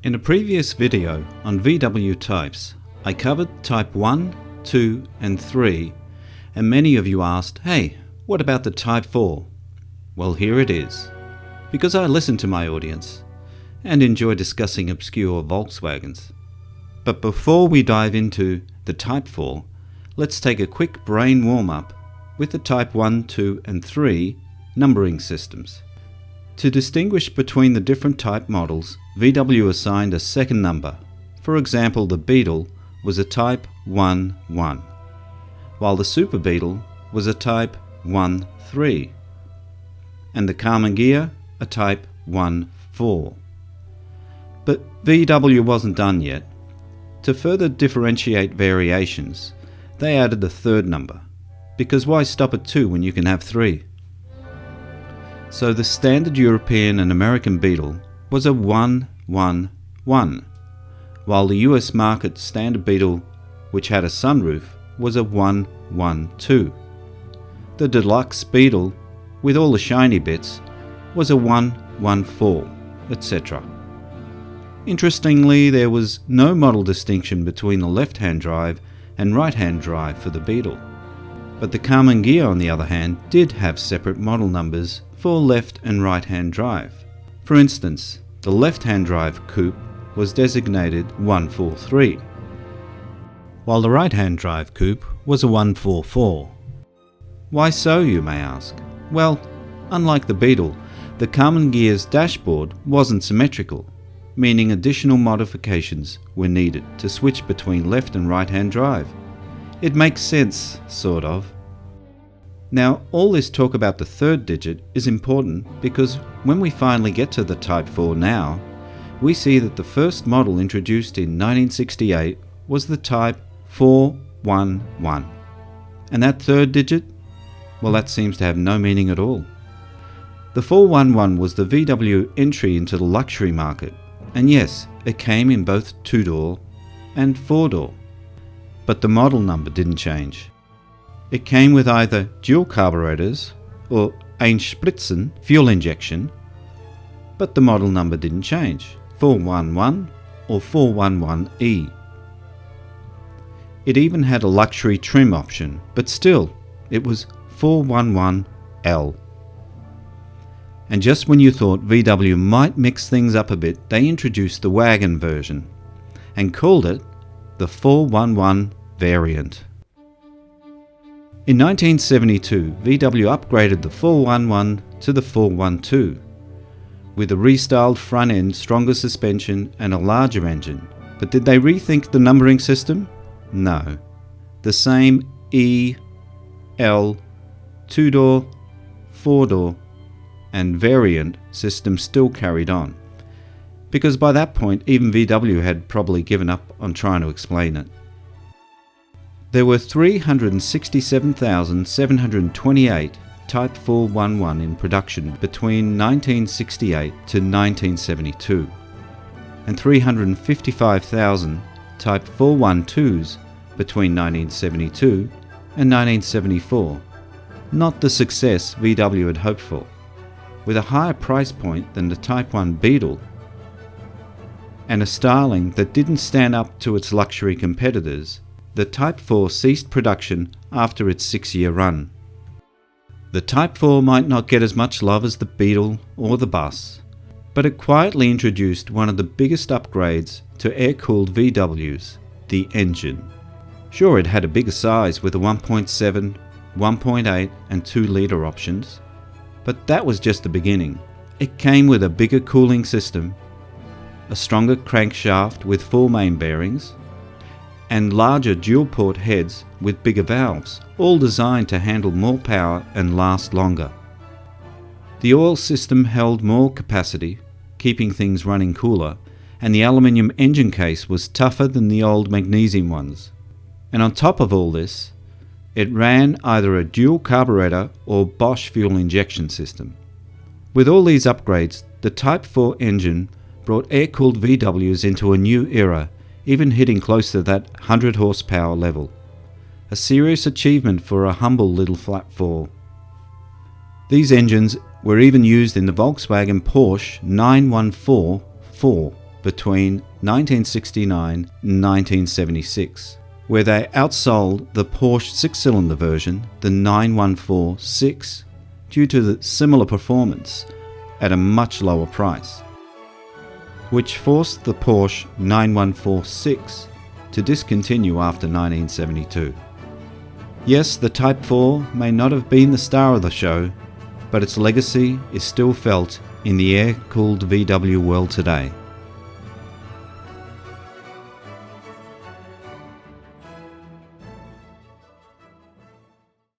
In a previous video on VW types, I covered type 1, 2 and 3, and many of you asked, hey, what about the type 4? Well, here it is. Because I listen to my audience and enjoy discussing obscure Volkswagens. But before we dive into the type 4, let's take a quick brain warm-up with the type 1, 2 and 3 numbering systems. To distinguish between the different type models, VW assigned a second number. For example, the Beetle was a type 1-1, while the Super Beetle was a type 1-3, and the Kombi a type 1-4. But VW wasn't done yet. To further differentiate variations, they added the third number, because why stop at 2 when you can have 3? So the standard European and American Beetle was a 1-1-1, while the US market standard Beetle, which had a sunroof, was a 1-1-2. The deluxe Beetle, with all the shiny bits, was a 1-1-4, etc. Interestingly, there was no model distinction between the left-hand drive and right-hand drive for the Beetle. But the Kombi, on the other hand, did have separate model numbers for left and right-hand drive. For instance, the left-hand drive coupe was designated 143, while the right-hand drive coupe was a 144. Why so, you may ask? Well, unlike the Beetle, the Kombi's dashboard wasn't symmetrical, meaning additional modifications were needed to switch between left and right-hand drive. It makes sense, sort of. Now, all this talk about the third digit is important because when we finally get to the Type 4 now, we see that the first model introduced in 1968 was the Type 411. And that third digit? Well, that seems to have no meaning at all. The 411 was the VW entry into the luxury market, and yes, it came in both 2-door and 4-door. But the model number didn't change. It came with either dual carburetors or Einspritzen fuel injection, but the model number didn't change, 411 or 411E. It even had a luxury trim option, but still, it was 411L. And just when you thought VW might mix things up a bit, they introduced the wagon version and called it the 411 variant. In 1972, VW upgraded the 411 to the 412 with a restyled front end, stronger suspension and a larger engine. But did they rethink the numbering system? No. The same E, L, 2-door, 4-door and variant system still carried on, because by that point even VW had probably given up on trying to explain it. There were 367,728 Type 411 in production between 1968 to 1972, and 355,000 Type 412s between 1972 and 1974. Not the success VW had hoped for. With a higher price point than the Type 1 Beetle, and a styling that didn't stand up to its luxury competitors, the Type 4 ceased production after its 6-year run. The Type 4 might not get as much love as the Beetle or the bus, but it quietly introduced one of the biggest upgrades to air-cooled VWs, the engine. Sure, it had a bigger size with a 1.7, 1.8 and 2-litre options, but that was just the beginning. It came with a bigger cooling system, a stronger crankshaft with 4 main bearings, and larger dual-port heads with bigger valves, all designed to handle more power and last longer. The oil system held more capacity, keeping things running cooler, and the aluminium engine case was tougher than the old magnesium ones. And on top of all this, it ran either a dual carburetor or Bosch fuel injection system. With all these upgrades, the Type 4 engine brought air-cooled VWs into a new era, even hitting close to that 100 horsepower level. A serious achievement for a humble little flat 4. These engines were even used in the Volkswagen Porsche 914-4 between 1969 and 1976, where they outsold the Porsche six-cylinder version, the 914-6, due to the similar performance at a much lower price, which forced the Porsche 914-6 to discontinue after 1972. Yes, the Type 4 may not have been the star of the show, but its legacy is still felt in the air-cooled VW world today.